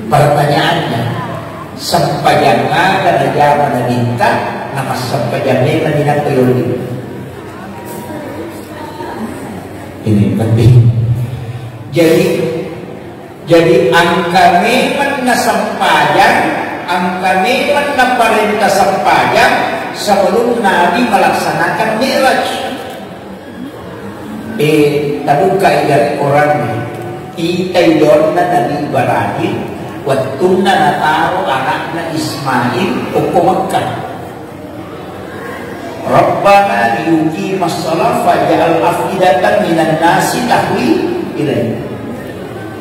Pertanyaannya, sampajanga karena na minta nama sampajame na dinagpayuli. Ini penting. Jadi angka neman na sampajan, angka neman na perintah sampajan sebelum Nabi melaksanakan Mi'raj. Taduka idat orangnya itaydon na Nabi Ibrahim waktu na nataro anak na Ismail o Makkah. Rabbana liyuqimas shalah faj'al afidatan minan nasi tahwi ilaihi.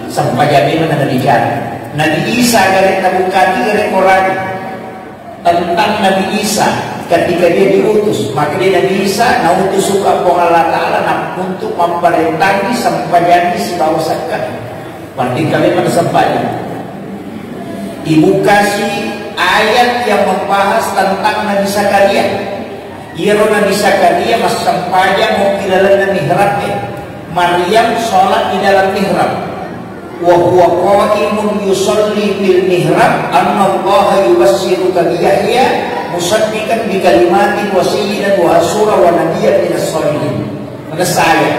Sampajame mana Nabi Isa garing nabukati garing Quran tentang Nabi Isa ketika dia diutus, maka dia Nabi Isa nautus suka Allah Ta'ala untuk memperentangi sampajani si bawasakan. Berarti kami mana sampajani ibu kasih ayat yang membahas tentang Nabi Zakaria. Iro Nabi Zakaria mas sampajang mau di dalam mihrabnya. Maryam sholat di dalam mihrab. Wa huwa qa'imun yusalli fil mihrab anna Allah yubassiruka bi Yahya musaddiqan bi kalimatin wa sayyidan wa asura wa nabiyyan minas shalihin. Maka saya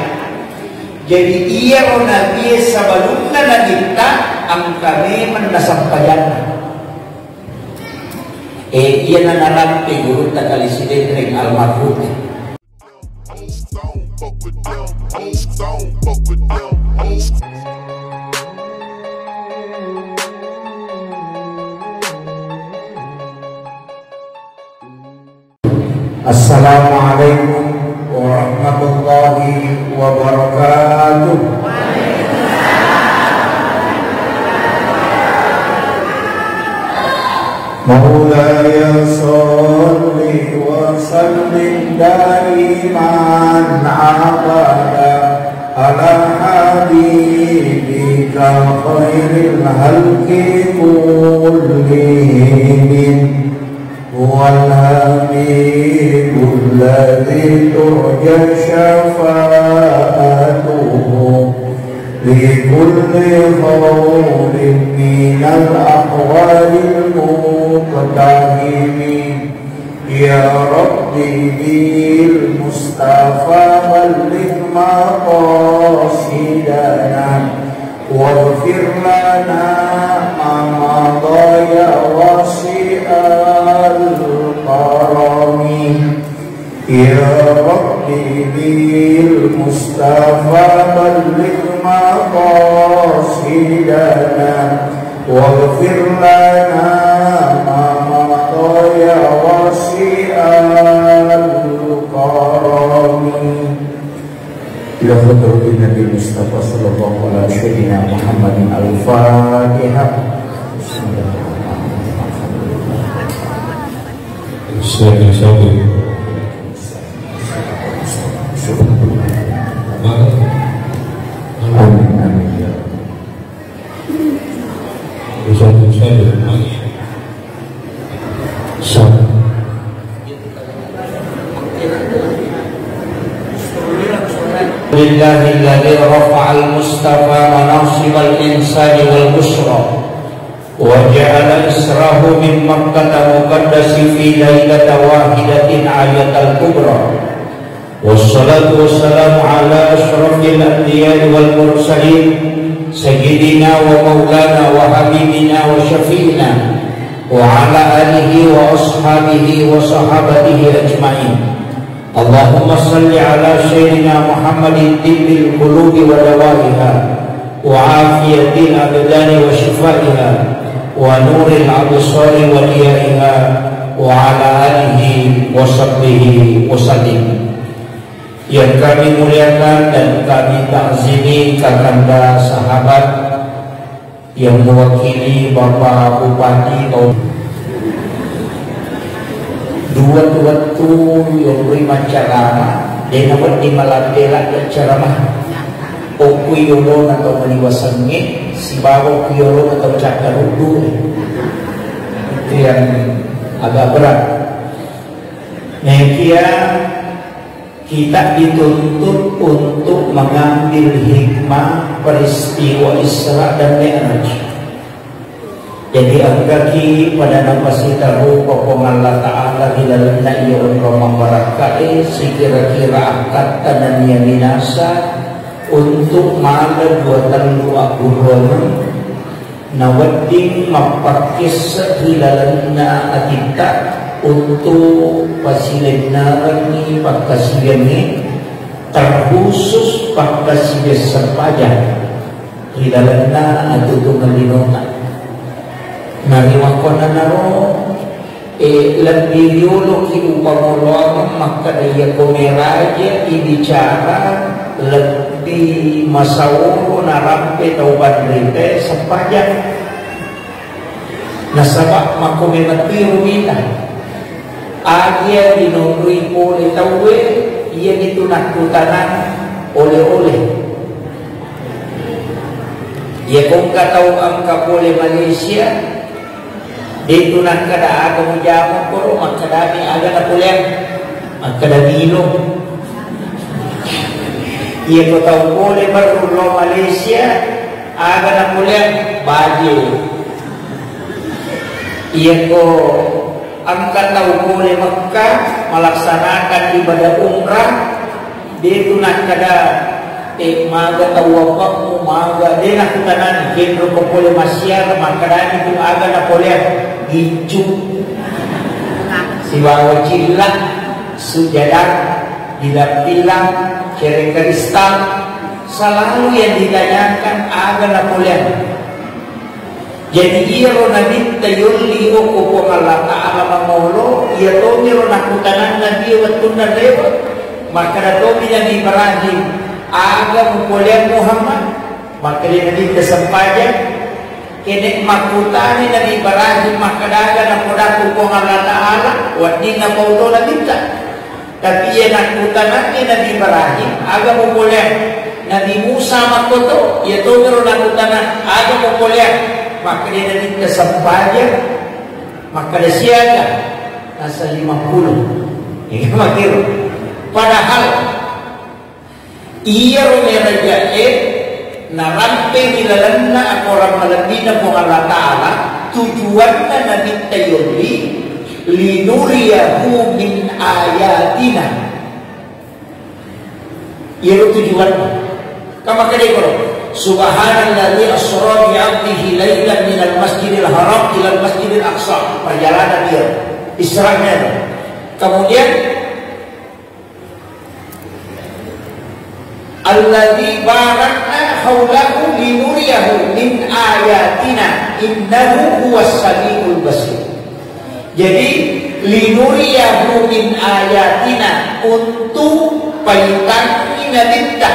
jadi iya Nabi sebelumnya Nabi ta angkane mendasampayan. Iya nanarampe guru tak kali sideng ring almarhum. Assalamualaikum warahmatullahi wabarakatuh. مولاي صل وسلم دائما أبدا على حبيبك خير الخلق كلهم هو الحبيب الذي ترجى شفاعته لكل قول من الأقوال المقتحم يا ربي بالمصطفى بلغ مقاصدنا واغفر لنا ما مضى يا واسع الكرم يا ربي بالمصطفى بلغ مقاصدنا واغفر لنا ما مضى يا واسع الكرم إلى حضرة النبي المصطفى صلى الله على سيدنا محمد الفاتحة. بسم الله الرحمن الرحيم. Lillahilladzi rafa'al mustafa manasibal insani wal busra wa ja'ala israhu min makkah muqaddasi fi lailati wahidatin ayatal kubra wassalatu wassalamu ala asyrafil anbiya'i wal mursalin sayyidina wa maulana wa habibina wa syafi'ina wa ala alihi wa ashabihi wa sahabatihi ajma'in. Allahumma salli ala sayyidina Muhammadin tibbil qulubi wa dawaiha wa afiyatil abdani wa shifaiha wa nuril absari wa liyaiha wa ala alihi wa sahbihi wa sallim. Yang kami muliakan dan kami ta'zimi kakanda sahabat yang mewakili Bapak Bupati dua-dua yang beri ceramah dan dapat dimalabela dan ceramah okui yolo atau meniwasannya si bawa yolo atau cakarudu itu yang agak berat. Nah kita dituntut untuk mengambil hikmah peristiwa Isra dan Mi'raj. Jadi agaki pada nafas kita pokong Allah Ta'ala hilalna iya umrah barakae sekira-kira akad tananya binasa untuk malam buatan lu agurona nawading mapakis hilalna atita untuk pasilenarani pakasiyani terkhusus pakasiyas sepadan hilalna atutu malinota nariwakona naro lebih dulu upamulong maka daya komeraja ibicara lebih masawuro narampe tauban rite sepanjang nasabak makomemati rumita agia dinunggui pole tawe ia ditunakutanan oleh-oleh ia kung kataw ang kapole Malaysia dito na kada aga mo dyan ko magkadami aga na pulang magkadamino iya ko tao pole barulo Malaysia aga na pulang Baguio iya ko ang kataw pole Makkah malaksanakan ibadah umrah dito na kada maga tawapak mo maga din ako tanan kendo ko pole masyar magkadami kung aga na pole Gicu Siwawa Cilla Sujadak Didapilang Cereng Kristal selalu yang ditanyakan aga Napoleon. Jadi ia ronabit tayulli uko Allah Ta'ala mamolo ia tomi ronakutanan nabi watuna lewat maka na tomi Nabi Ibrahim aga Napoleon Muhammad maka dia nabi kesempajan kene makutani Nabi Ibrahim makadaga na podaku kong Allah Ta'ala wadi na pauto na kita tapi ia nakutanan ni Nabi Ibrahim aga mo boleh Nabi Musa makoto ia tumiro nakutanan aga mo boleh maka dia nabi kesempajan maka dia siaga nasa 50 ini makiro padahal ia rumeraja naramping nilalanna orang malabina po Allah Ta'ala tujuan na Nabi Tayoli linuriyahu min ayatina yaitu tujuan kama kadai ko subhanalladzi asra bi 'abdihi lailan minal masjidil haram ila masjidil aqsa perjalanan dia Isra'nya kemudian alladzi barakna haulahu linuriyahu min ayatina innahu huwas samiul basir. Jadi linuriyahu min ayatina untuk payutani nabita.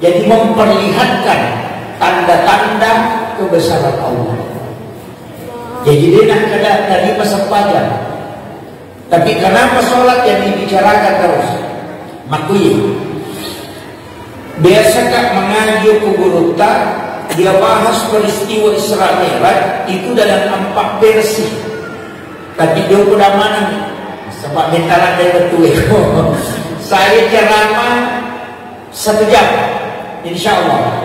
Jadi memperlihatkan tanda-tanda kebesaran Allah. Jadi dia nak kada dari pesempadan. Tapi kenapa sholat yang dibicarakan terus? Makui biasa kak mengaji ke guru tak dia bahas peristiwa Isra Mi'raj itu dalam 4 versi tapi dia udah mana sebab bentalan dari betul saya ceramah 1 jam insya Allah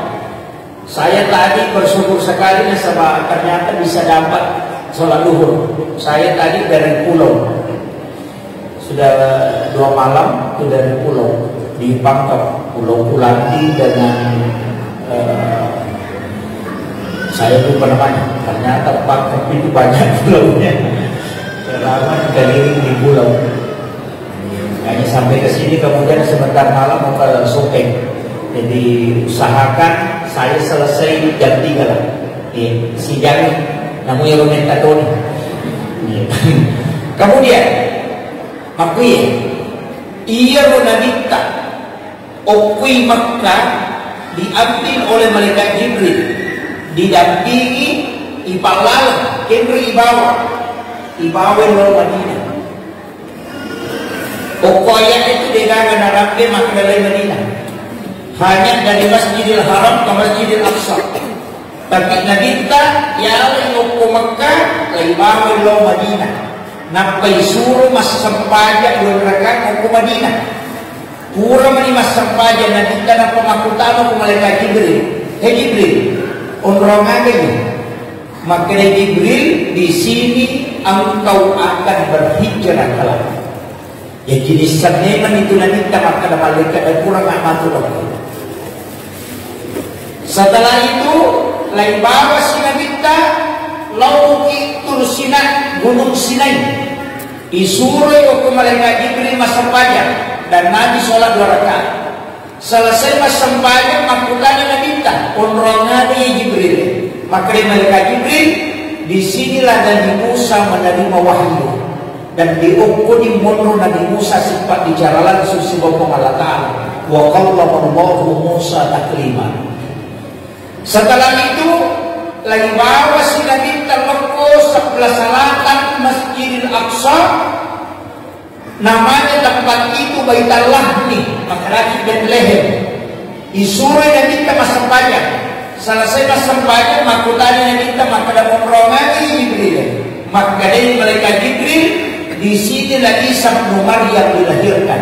saya tadi bersyukur sekali sebab ternyata bisa dapat sholat duhur saya tadi dari pulau sudah 2 malam itu dari pulau di Pangkep Pulau Pulanti dengan saya lupa namanya ternyata Pangkep itu banyak pulaunya selama keliling di pulau hanya sampai ke sini kemudian sebentar malam mau ke shopping jadi usahakan saya selesai jam 3 lah si jam namanya Romentatoni kemudian makui ia menabita Okui Makkah diambil oleh malaikat Jibril didampingi ipalal kembri ibawa lo Madinah pokoknya itu dengan narapnya maka dari Madinah hanya dari Masjidil Haram ke Masjidil Aqsa tapi Nabi kita yang Okui Makkah ibawa lo Madinah nampai suruh mas sempajak dua rakaat Okui Madinah pura mani mas sampaja na kita na pamakutano ko malaikat Jibril hey Jibril umrah nga ganyan Maka Jibril, di sini engkau akan berhijrah ke langit. Ya jenis neman itu nanti kita maka malaikat dan kurang amatul. Setelah itu lain bawa sinabita lauki tursina gunung Sinai. Disuruh ke malaikat Jibril masa pajak dan Nabi sholat 2 rakaat. Selesai masa pajak makutanya nabita onrongani Jibril. Maka malaikat Jibril disinilah Nabi Musa menerima wahyu dan diukur di mundur Nabi Musa sifat di jalalan susi bopong Allah Ta'ala wa qallamallahu Musa taklima. Setelah itu lagi bawa si Nabi terlepas sebelah selatan Masjidil Aqsa, namanya tempat itu Baitul Lahmi, maka lagi Bethlehem. Disuruh Nabi kita masa pajak. Selesai masa pajak makutanya Nabi kita maka ada memperongani Jibril. Maka dari malaikat Jibril di sini lagi Isa bin Maryam dilahirkan.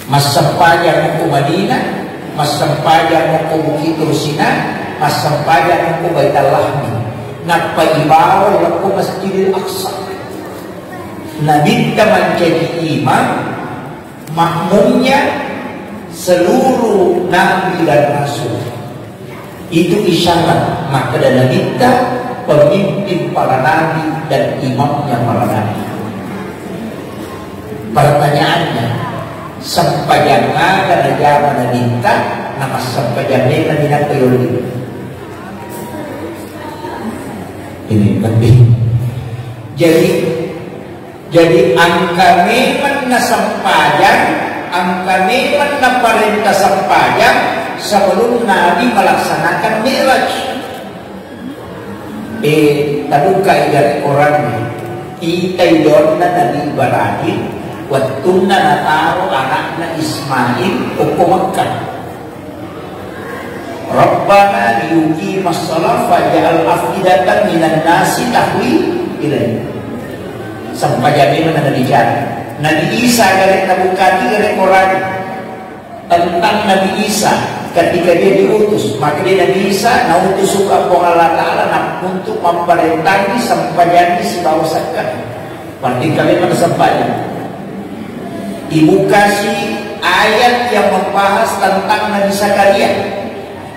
Masa pajak ke Madinah, masa pajak ke Bukit Tursina, masa pajak ke Baitul Lahmi. Napa ibawa ke Masjidil Aqsa. Nabi kita menjadi imam, makmumnya seluruh nabi dan rasul. Itu isyarat maka dan Nabi kita pemimpin para nabi dan imamnya para nabi. Pertanyaannya, sampaian ada zaman Nabi kita, nama sampaian Nabi nak ini. Ini penting. Jadi angka neman na sampayan, angka neman na perintah sampayan sebelum Nabi melaksanakan Mi'raj. Taduka dari orangnya. Kita idonna Nabi Ibrahim, waktuna nataro anakna Ismail uko Makkah. Rabbana liyuqimas shalah faj'al afidatan minan nasi tahwi ilaihi. Sampai jadi mana Nabi Nabi Isa dari tabukati dari Quran tentang Nabi Isa ketika dia diutus, maka dia Nabi Isa nautus suka Allah Ta'ala untuk memperentangi sampai jadi si bawah sakit. Berarti kalian mana sampai ibu kasih ayat yang membahas tentang Nabi Zakaria.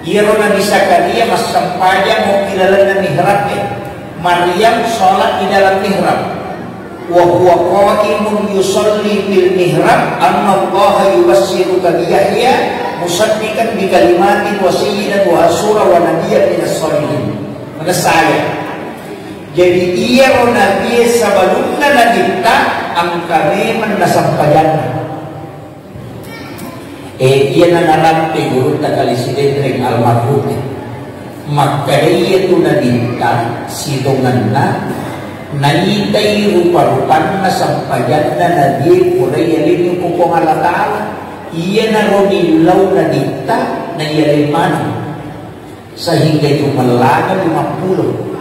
Iro Nabi Zakaria mas sampainya mau di dalam mihrabnya. Maryam sholat di dalam mihrab. Wa huwa qa'imun yusalli bil mihrab anna Allah yubassiruka bi Yahya musaddiqan bi kalimatin wa sayyidan wa asura wa nabiyyan minas shalihin. Maka saya. Jadi iro Nabi sebelumnya Nabi ta angkane mendasampayan. Ia nanarampe guru takali sidendreng almarhum. Maka dia tu nadinta sidonganna naitai rupa-rupanna sampajanna nabi kurayalin kupong Allah Ta'ala. Ia narodilau nadinta na ia limana sehingga itu melaga 50